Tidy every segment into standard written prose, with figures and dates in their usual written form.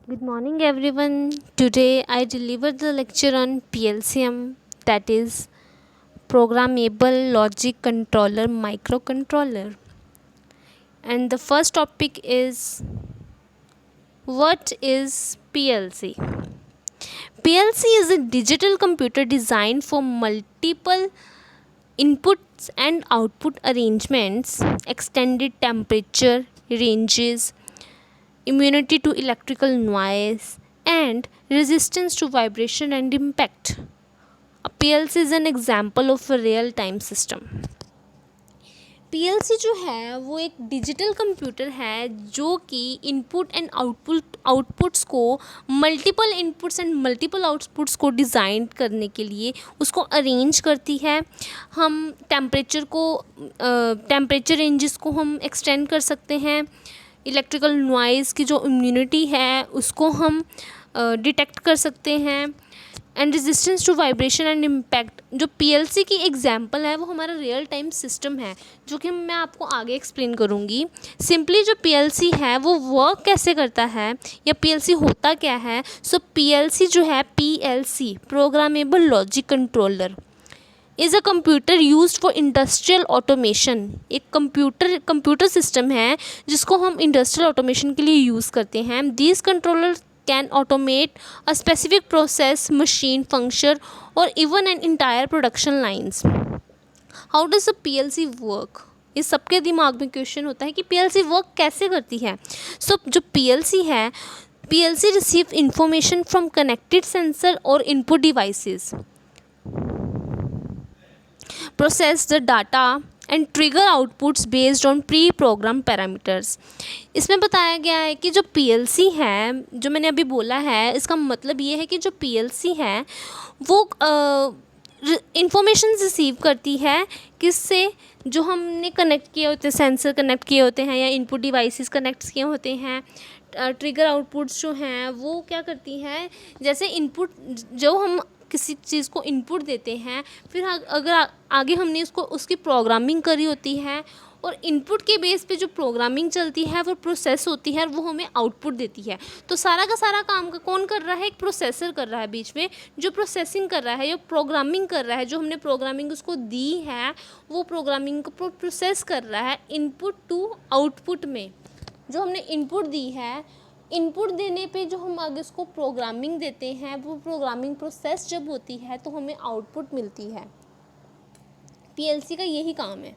Good morning, everyone. Today I deliver the lecture on PLCM, that is Programmable Logic Controller Microcontroller. And the first topic is, what is PLC? PLC is a digital computer designed for multiple inputs and output arrangements, extended temperature ranges, immunity to electrical noise, and resistance to vibration and impact. A PLC is an example of a real time system. PLC जो है वो एक digital computer है जो कि input and outputs को multiple inputs and multiple outputs को design करने के लिए उसको अरेंज करती है. हम टेम्परेचर रेंजेस को हम एक्सटेंड कर सकते हैं. इलेक्ट्रिकल नॉइज़ की जो इम्यूनिटी है उसको हम डिटेक्ट कर सकते हैं. And resistance to vibration and impact. जो पीएलसी की एग्जांपल है वो हमारा रियल टाइम सिस्टम है जो कि मैं आपको आगे एक्सप्लेन करूँगी. सिंपली जो पीएलसी है वो वर्क कैसे करता है या पीएलसी होता क्या है. सो पीएलसी जो है PLC programmable logic controller is a computer used for industrial automation. एक कंप्यूटर सिस्टम है जिसको हम इंडस्ट्रियल ऑटोमेशन के लिए यूज़ करते हैं. These controller can automate a specific process, machine function, or even an entire production lines. How does a PLC work? ये सबके दिमाग में क्वेश्चन होता है कि PLC वर्क कैसे करती है. सो जो PLC है, PLC receive information from connected sensor और input devices, process the data and trigger outputs based on pre program parameters. इसमें बताया गया है कि जो पीएलसी है, जो मैंने अभी बोला है, इसका मतलब ये है कि जो पीएलसी है वो इंफॉर्मेशन रिसीव करती है किससे, जो हमने कनेक्ट किए होते हैं, सेंसर कनेक्ट किए होते हैं या इनपुट डिवाइसेस कनेक्ट किए होते हैं. ट्रिगर आउटपुट्स जो हैं वो क्या करती हैं, जैसे इनपुट जो हम किसी चीज़ को इनपुट देते हैं, फिर अगर आगे हमने उसकी प्रोग्रामिंग करी होती है और इनपुट के बेस पे जो प्रोग्रामिंग चलती है वो प्रोसेस होती है और वो हमें आउटपुट देती है. तो सारा का सारा काम कौन कर रहा है, एक प्रोसेसर कर रहा है बीच में, जो प्रोसेसिंग कर रहा है या प्रोग्रामिंग कर रहा है. जो हमने प्रोग्रामिंग उसको दी है वो प्रोग्रामिंग को प्रोसेस कर रहा है इनपुट टू आउटपुट में. जो हमने इनपुट दी है, इनपुट देने पे जो हम आगे उसको प्रोग्रामिंग देते हैं, वो प्रोग्रामिंग प्रोसेस जब होती है तो हमें आउटपुट मिलती है. पीएलसी का यही काम है.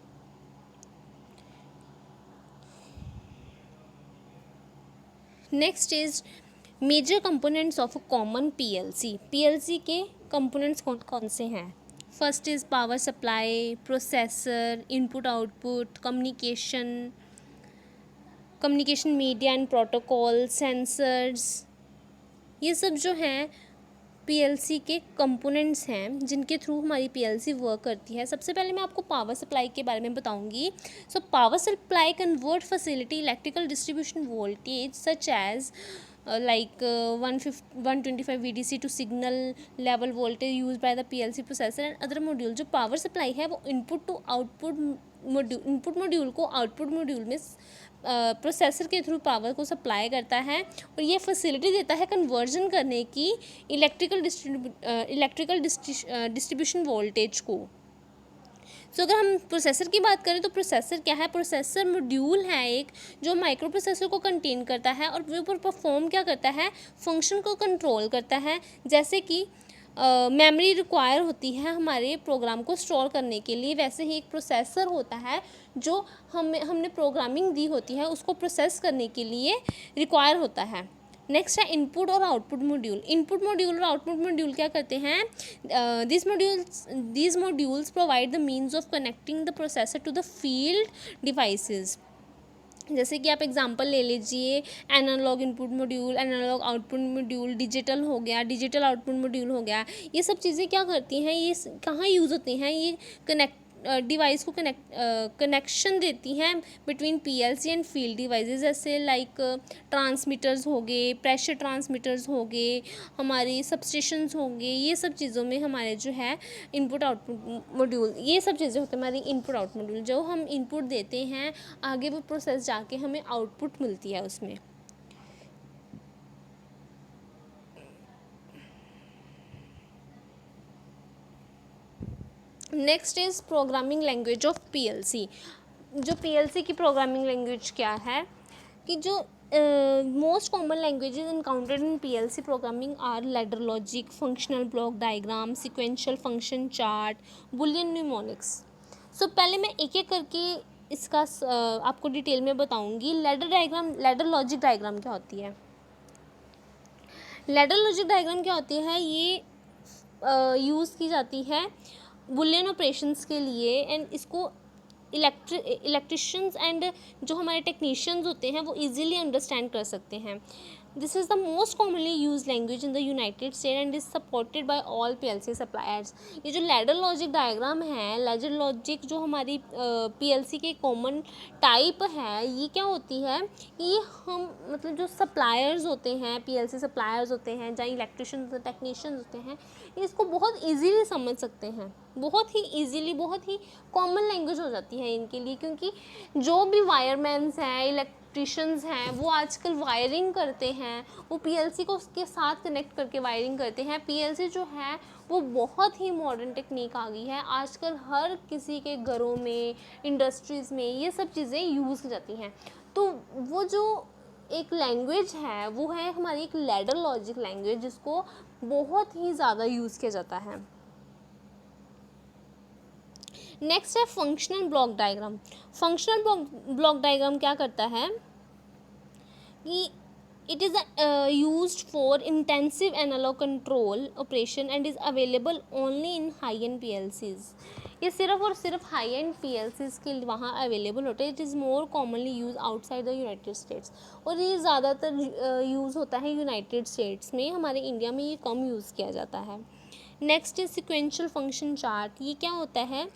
Next is major components of a common PLC. PLC के कंपोनेंट्स कौन कौन से हैं. First is power supply, processor, input output, communication media and protocol, sensors. ये सब जो हैं पीएलसी के कंपोनेंट्स हैं जिनके थ्रू हमारी पीएलसी वर्क करती है. सबसे पहले मैं आपको पावर सप्लाई के बारे में बताऊंगी. So power supply convert facility electrical distribution voltage such as like 125 VDC to signal level voltage used by the PLC processor and other module. जो पावर सप्लाई है वो इनपुट टू आउटपुट मॉड्यूल को output module में processor के through power को supply करता है और ये फैसिलिटी देता है कन्वर्जन करने की इलेक्ट्रिकल डिस्ट्रीब्यूशन वोल्टेज को. सो अगर हम प्रोसेसर की बात करें तो प्रोसेसर क्या है. प्रोसेसर मॉड्यूल है एक जो माइक्रो प्रोसेसर को कंटेन करता है और वो परफॉर्म क्या करता है, फंक्शन को कंट्रोल करता है. जैसे कि मेमोरी रिक्वायर होती है हमारे प्रोग्राम को स्टोर करने के लिए, वैसे ही एक प्रोसेसर होता है जो हमने प्रोग्रामिंग दी होती है उसको प्रोसेस करने के लिए रिक्वायर होता है. नेक्स्ट है इनपुट और आउटपुट मॉड्यूल. इनपुट मॉड्यूल और आउटपुट मॉड्यूल क्या करते हैं, these modules provide the means of connecting the processor to the field devices. जैसे कि आप एग्जांपल ले लीजिए, analogue input module, analogue output module, digital हो गया, डिजिटल आउटपुट मॉड्यूल हो गया. ये सब चीज़ें क्या करती हैं, ये कहाँ यूज़ होती हैं, ये डिवाइस को कनेक्शन देती हैं between PLC and field devices. जैसे लाइक ट्रांसमीटर्स हो गए, प्रेशर ट्रांसमीटर्स हो गए, हमारे सबस्टेशंस होंगे. ये सब चीज़ों में हमारे जो है इनपुट आउटपुट मॉड्यूल, ये सब चीज़ें होती हैं हमारी इनपुट आउटपुट मॉड्यूल. जो हम इनपुट देते हैं आगे वो प्रोसेस जाके हमें आउटपुट मिलती है उसमें. Next is programming language of PLC. जो पीएलसी की प्रोग्रामिंग लैंग्वेज क्या है कि जो most common languages encountered in PLC programming are ladder logic, functional block diagram, sequential function chart, Boolean mnemonics. So पहले मैं एक एक करके इसका आपको डिटेल में बताऊंगी। लैडर लॉजिक डायग्राम क्या होती है? लैडर लॉजिक डायग्राम क्या होती है? ये यूज़ की जाती है बुलियन ऑपरेशंस के लिए, एंड इसको इलेक्ट्रिशियंस एंड जो हमारे टेक्नीशियंस होते हैं वो इजीली अंडरस्टैंड कर सकते हैं। This is the most commonly use language in the United state and is supported by all PLC suppliers. ये जो लैडर लॉजिक डायग्राम है, लैडर लॉजिक जो हमारी पीएलसी के कॉमन टाइप है, ये क्या होती है कि हम मतलब जो सप्लायर्स होते हैं, पीएलसी सप्लायर्स होते हैं, जहाँ इलेक्ट्रिशियंस टेक्नीशियंस होते हैं, इसको बहुत ईजीली समझ सकते हैं, बहुत ही ईजीली, बहुत ही कॉमन लैंग्वेज हो जाती है इनके लिए। क्योंकि जो भी वायरमैन्स हैं, इलेक्ट्रिशियंस हैं, वो आजकल वायरिंग करते हैं, वो पीएलसी को उसके साथ कनेक्ट करके वायरिंग करते हैं। पीएलसी जो है वो बहुत ही मॉडर्न टेक्निक आ गई है आजकल, हर किसी के घरों में, इंडस्ट्रीज़ में ये सब चीज़ें यूज़ की जाती हैं। तो वो जो एक लैंग्वेज है वो है हमारी एक लैडर लॉजिक लैंग्वेज, जिसको बहुत ही ज़्यादा यूज़ किया जाता है। नेक्स्ट है functional block diagram. Functional block diagram क्या करता है कि it is used for intensive analogue control operation and is available only in high end PLCs. ये सिर्फ और सिर्फ हाई एंड पीएलसीज के वहाँ अवेलेबल होता है। It is more commonly use outside the United states, और ये ज़्यादातर यूज़ होता है यूनाइटेड स्टेट्स में, हमारे इंडिया में ये कम यूज़ किया जाता है। Next is sequential function chart. ये क्या होता है?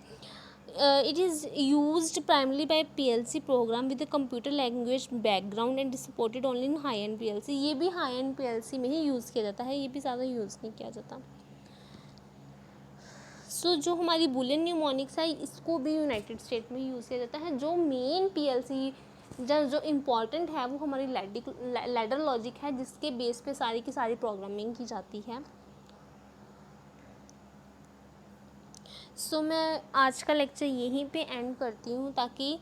It is used primarily by PLC program with a computer language background and is supported only in high end PLC। ये भी high end PLC में ही यूज़ किया जाता है, ये भी ज़्यादा यूज़ नहीं किया जाता। सो जो हमारी बुलियन न्यूमोनिक्स है, इसको भी यूनाइटेड स्टेट में यूज़ किया जाता है। जो मेन PLC जो इम्पॉर्टेंट है वो हमारी लैडर लॉजिक है, जिसके बेस पे सारी की सारी प्रोग्रामिंग की जाती है। सो मैं आज का लेक्चर यहीं पे एंड करती हूँ, ताकि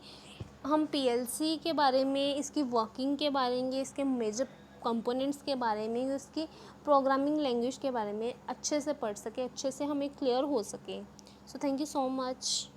हम पीएलसी के बारे में, इसकी वर्किंग के बारे में, इसके मेजर कंपोनेंट्स के बारे में, इसकी प्रोग्रामिंग लैंग्वेज के बारे में अच्छे से पढ़ सके, अच्छे से हमें क्लियर हो सके। So thank you so much.